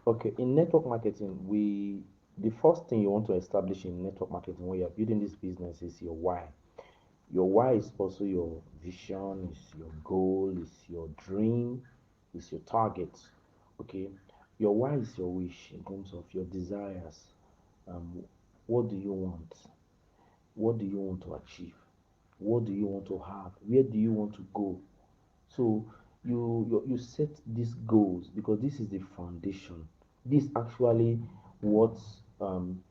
Okay, in network marketing, the first thing you want to establish in network marketing when you're building this business is your why. Your why is also your vision, is your goal, is your dream, is your target. Okay, your why is your wish in terms of your desires. Um, what do you want? What do you want to achieve? What do you want to have? Where do you want to go? So you set these goals because this is the foundation. This actually what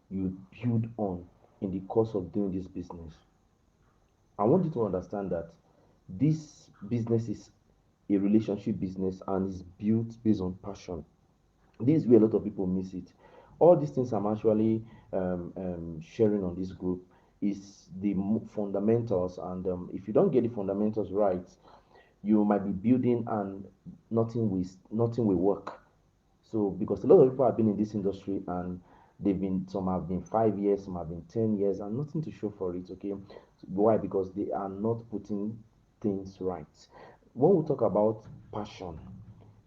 you build on in the course of doing this business. I want you to understand that this business is a relationship business and is built based on passion. This is where a lot of people miss it. All these things I'm actually sharing on this group is the fundamentals, and if you don't get the fundamentals right, you might be building and nothing will work. So because a lot of people have been in this industry and some have been 5 years, some have been 10 years, and nothing to show for it. Okay, why? Because they are not putting things right. When we talk about passion,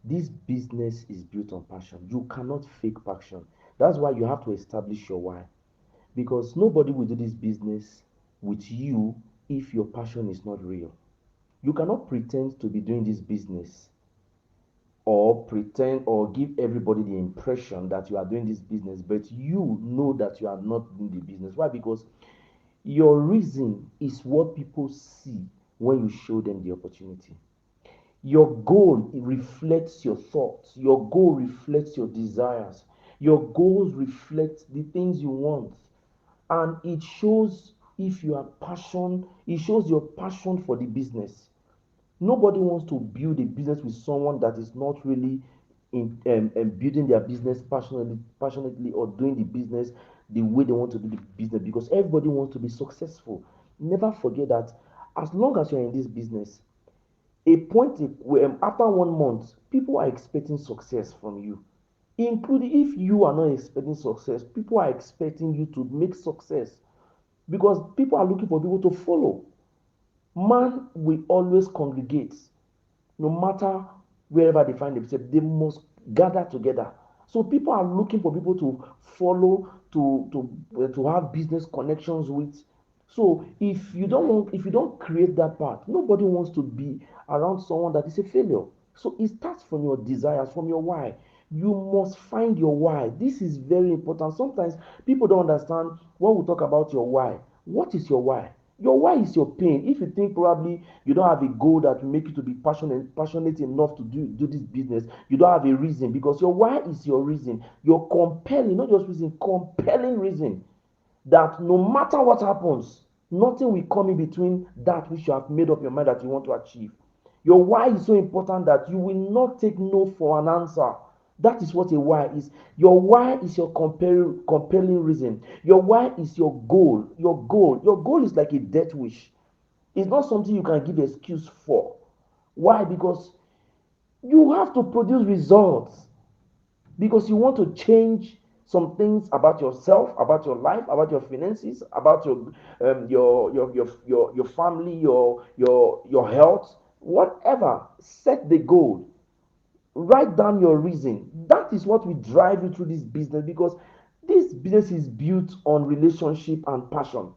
this business is built on passion. You cannot fake passion. That's why you have to establish your why. Because nobody will do this business with you if your passion is not real. You cannot pretend to be doing this business or pretend or give everybody the impression that you are doing this business, but you know that you are not doing the business. Why? Because your reason is what people see when you show them the opportunity. Your goal reflects your thoughts. Your goal reflects your desires. Your goals reflect the things you want. And it shows if you are passion, it shows your passion for the business. Nobody wants to build a business with someone that is not really building their business passionately or doing the business the way they want to do the business because everybody wants to be successful. Never forget that as long as you're in this business, a point where after 1 month, people are expecting success from you. Including if you are not expecting success, people are expecting you to make success because people are looking for people to follow. Man will always congregate no matter wherever they find themselves, they must gather together. So people are looking for people to follow, to have business connections with. So if you don't create that part, nobody wants to be around someone that is a failure. So it starts from your desires, from your why. You must find your why. This is very important. Sometimes people don't understand when we talk about your why. What is your why? Your why is your pain. If you think probably you don't have a goal that will make you to be passionate enough to do this business, you don't have a reason because your why is your reason. Your compelling, not just reason, compelling reason that no matter what happens, nothing will come in between that which you have made up your mind that you want to achieve. Your why is so important that you will not take no for an answer. That is what a why is. Your why is your compelling reason. Your why is your goal. Your goal is like a death wish. It's not something you can give excuse for. Why? Because you have to produce results because you want to change some things about yourself, about your life, about your finances, about your family, your health, whatever. Set the goal. Write down your reason. That is what will drive you through this business because this business is built on relationship and passion.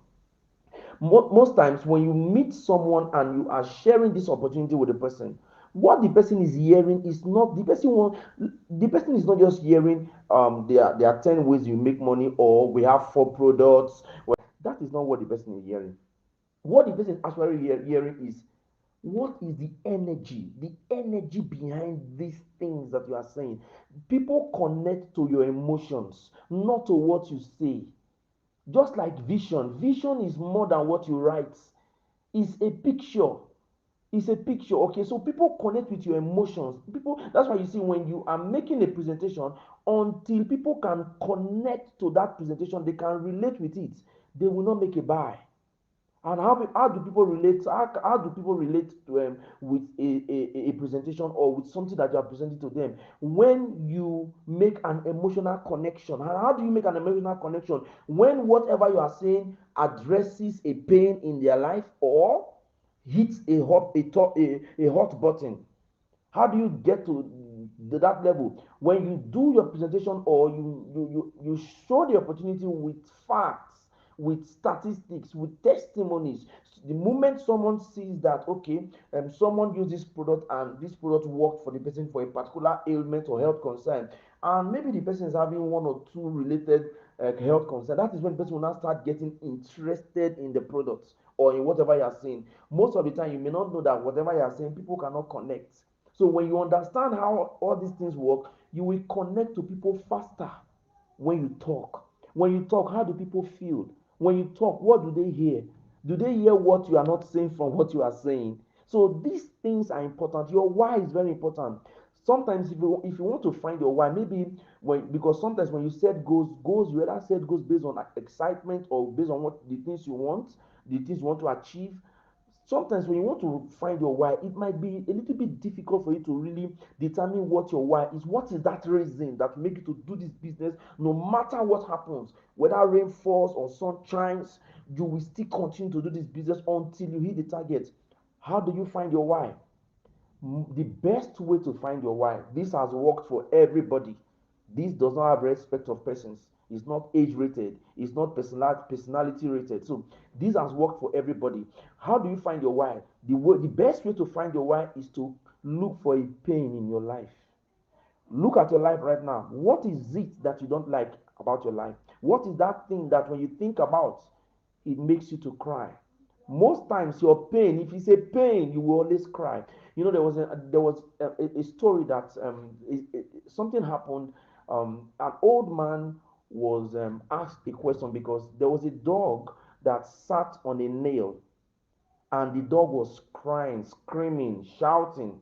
Most times when you meet someone and you are sharing this opportunity with the person, what the person is hearing is not the person is not just hearing there are 10 ways you make money or we have 4 products. That is not what the person is hearing. What the person is actually hearing is what is the energy behind these things that you are saying. People connect to your emotions, not to what you say. Just like vision is more than what you write. It's a picture. It's a picture. Okay, so people connect with your emotions. People, that's why you see when you are making a presentation, until people can connect to that presentation, they can relate with it, they will not make a buy. And how do people relate? How do people relate to with a presentation or with something that you are presenting to them? When you make an emotional connection. And how do you make an emotional connection? When whatever you are saying addresses a pain in their life or hits a hot button. How do you get to that level. When you do your presentation, or you show the opportunity with facts, with statistics, with testimonies, the moment someone sees that, okay, someone used this product and this product worked for the person for a particular ailment or health concern, and maybe the person is having one or two related health concern, that is when the person will now start getting interested in the product or in whatever you are saying. Most of the time, you may not know that whatever you are saying, people cannot connect. So when you understand how all these things work, you will connect to people faster. When you talk, how do people feel? When you talk, what do they hear? Do they hear what you are not saying from what you are saying? So these things are important. Your why is very important. Sometimes if you want to find your why, maybe because sometimes when you set goals, you either set goals based on excitement or based on what the things you want, to achieve. Sometimes when you want to find your why, it might be a little bit difficult for you to really determine what your why is. What is that reason that make you to do this business? No matter what happens, whether rain falls or sun shines, you will still continue to do this business until you hit the target. How do you find your why? The best way to find your why, this has worked for everybody. This does not have respect of persons. It's not age rated. It's not personality rated. So this has worked for everybody. How do you find your why? The best way to find your why is to look for a pain in your life. Look at your life right now. What is it that you don't like about your life? What is that thing that when you think about, it makes you to cry? Most times, your pain, if you say pain, you will always cry. You know, there was a story that something happened. An old man was asked a question because there was a dog that sat on a nail, and the dog was crying, screaming, shouting,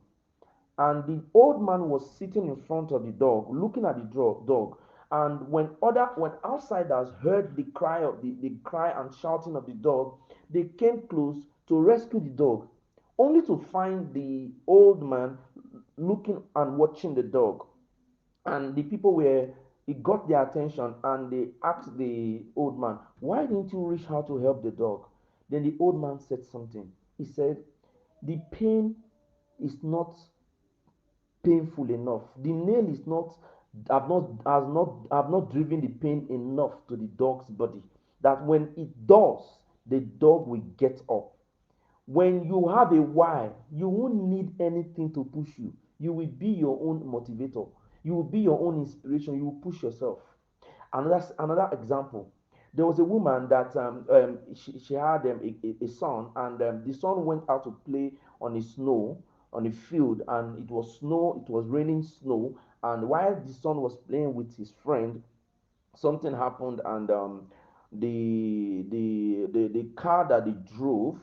and the old man was sitting in front of the dog looking at the dog. And when outsiders heard the cry and shouting of the dog, they came close to rescue the dog, only to find the old man looking and watching the dog. And the people were it got their attention, and they asked the old man, why didn't you reach out to help the dog? Then the old man said something. He said, the pain is not painful enough. The nail is not have not driven the pain enough to the dog's body, that when it does, the dog will get up. When you have a why, you won't need anything to push you. You will be your own motivator. You will be your own inspiration. You will push yourself. Another example. There was a woman that she had a son, and the son went out to play on the snow on the field, and it was snow. It was raining snow, and while the son was playing with his friend, something happened, and the car that they drove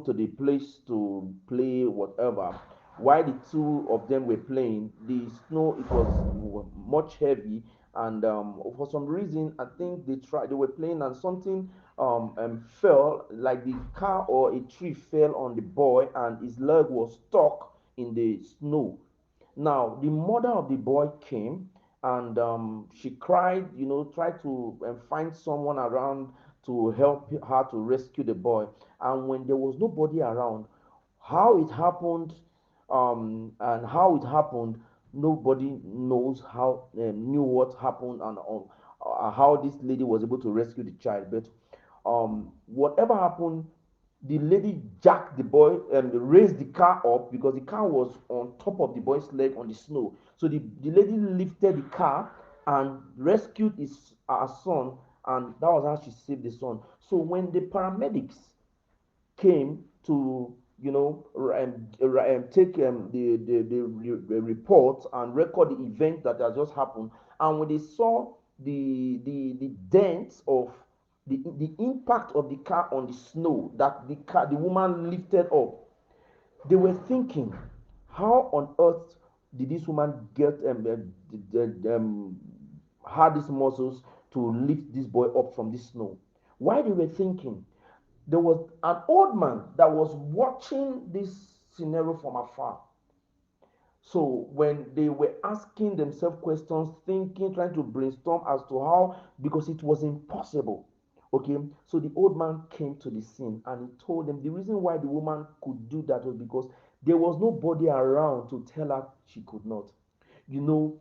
to the place to play whatever, while the two of them were playing, the snow, it was much heavy, and for some reason, I think they were playing, and something fell, like the car or a tree fell on the boy, and his leg was stuck in the snow. Now, the mother of the boy came, and she cried, tried to find someone around to help her to rescue the boy. And when there was nobody around, how it happened, nobody knows knew what happened, and how this lady was able to rescue the child. But whatever happened, the lady jacked the boy and raised the car up, because the car was on top of the boy's leg on the snow. So the lady lifted the car and rescued her son, and that was how she saved the son. So when the paramedics came to take the report and record the event that has just happened, and when they saw the dents of the impact of the car on the snow that the woman lifted up, they were thinking, how on earth did this woman get had these muscles to lift this boy up from this snow? Why they were thinking, there was an old man that was watching this scenario from afar. So when they were asking themselves questions, thinking, trying to brainstorm as to how, because it was impossible. Okay, so the old man came to the scene, and he told them the reason why the woman could do that was because There was nobody around to tell her she could not. You know,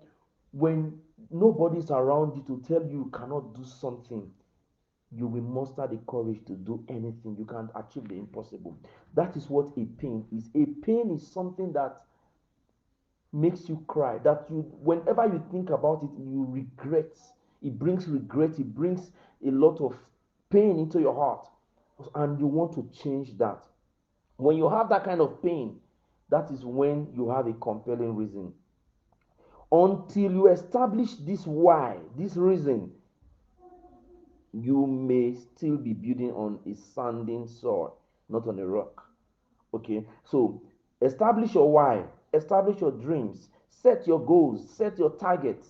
when nobody's around you to tell you cannot do something, you will muster the courage to do anything. You can achieve the impossible. That is what a pain is. A pain is something that makes you cry, that you, whenever you think about it, you regret. It brings regret, it brings a lot of pain into your heart, and you want to change that. When you have that kind of pain, that is when you have a compelling reason. Until you establish this why, this reason, you may still be building on a sanding soil, not on a rock. Okay, so establish your why, establish your dreams, set your goals, set your targets,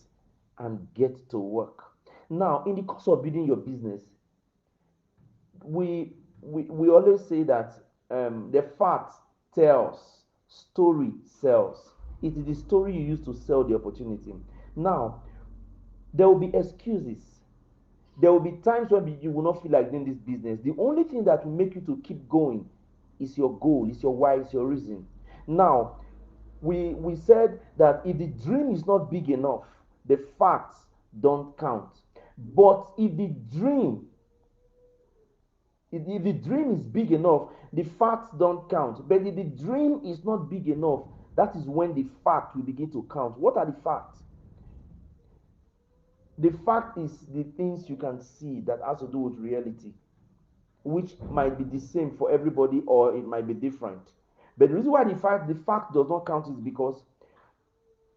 and get to work. Now, in the course of building your business, we always say that the fact tells, story sells. It is the story you use to sell the opportunity. Now, there will be excuses. There will be times when you will not feel like doing this business. The only thing that will make you to keep going is your goal, is your why, is your reason. Now, we said that if the dream is not big enough, the facts don't count. But if the dream is big enough, the facts don't count. But if the dream is not big enough, that is when the fact will begin to count. What are the facts? The fact is the things you can see that has to do with reality, which might be the same for everybody or it might be different. But the reason why the fact does not count is because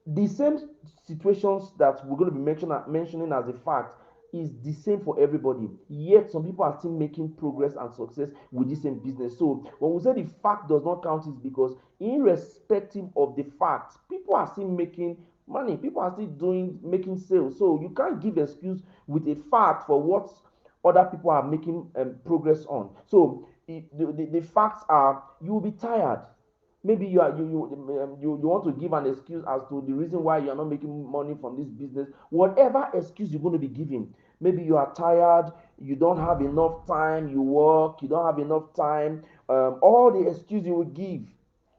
the same situations that we're going to be mentioning as a fact is the same for everybody. Yet some people are still making progress and success with this same business. So when we say the fact does not count, is because irrespective of the fact, people are still making money. People are still making sales. So you can't give excuse with a fact for what other people are making progress on. So the facts are, you will be tired. Maybe you want to give an excuse as to the reason why you are not making money from this business. Whatever excuse you're going to be giving, maybe you are tired, you don't have enough time, you work, you don't have enough time, all the excuse you will give.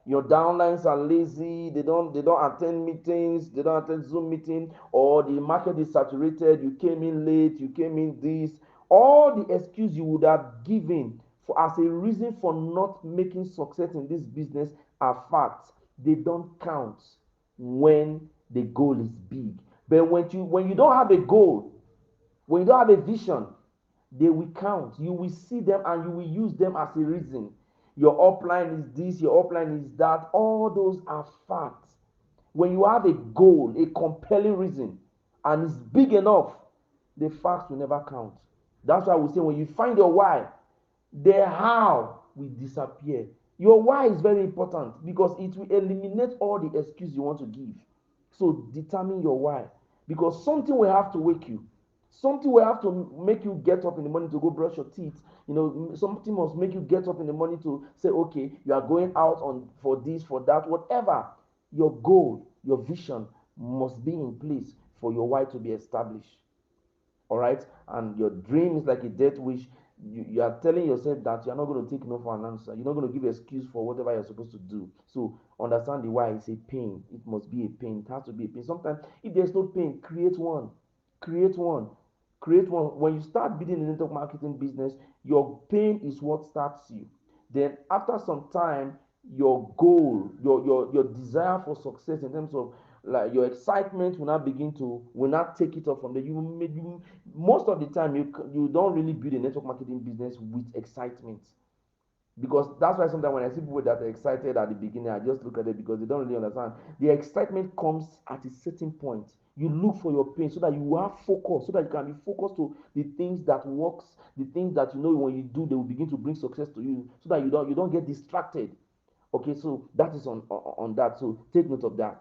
Your downlines are lazy, they don't attend meetings, they don't attend Zoom meeting, or the market is saturated, you came in late, you came in this. All the excuse you would have given for as a reason for not making success in this business are facts. They don't count when the goal is big. But when you don't have a goal, when you don't have a vision, they will count. You will see them and you will use them as a reason. Your upline is this, your upline is that. All those are facts. When you have a goal, a compelling reason, and it's big enough, the facts will never count. That's why we say when you find your why, the how will disappear. Your why is very important because it will eliminate all the excuse you want to give. So determine your why, because something will have to wake you. Something will have to make you get up in the morning to go brush your teeth. Something must make you get up in the morning to say, okay, you are going out on for this, for that, whatever. Your goal, your vision must be in place for your why to be established. All right, and your dream is like a death wish. You are telling yourself that you're not going to take no for an answer. You're not going to give excuse for whatever you're supposed to do. So understand the why. It's a pain. It must be a pain. It has to be a pain. Sometimes if there's no pain, create one. Create one. Create one. When you start building a network marketing business, your pain is what starts you. Then after some time, your goal, your desire for success in terms of like your excitement will not take it off from there. Most of the time you don't really build a network marketing business with excitement, because that's why sometimes when I see people that are excited at the beginning, I just look at it because they don't really understand. The excitement comes at a certain point. You look for your pain so that you have focus, so that you can be focused to the things that works, the things that when you do, they will begin to bring success to you, so that you don't get distracted. Okay, so that is on that. So take note of that.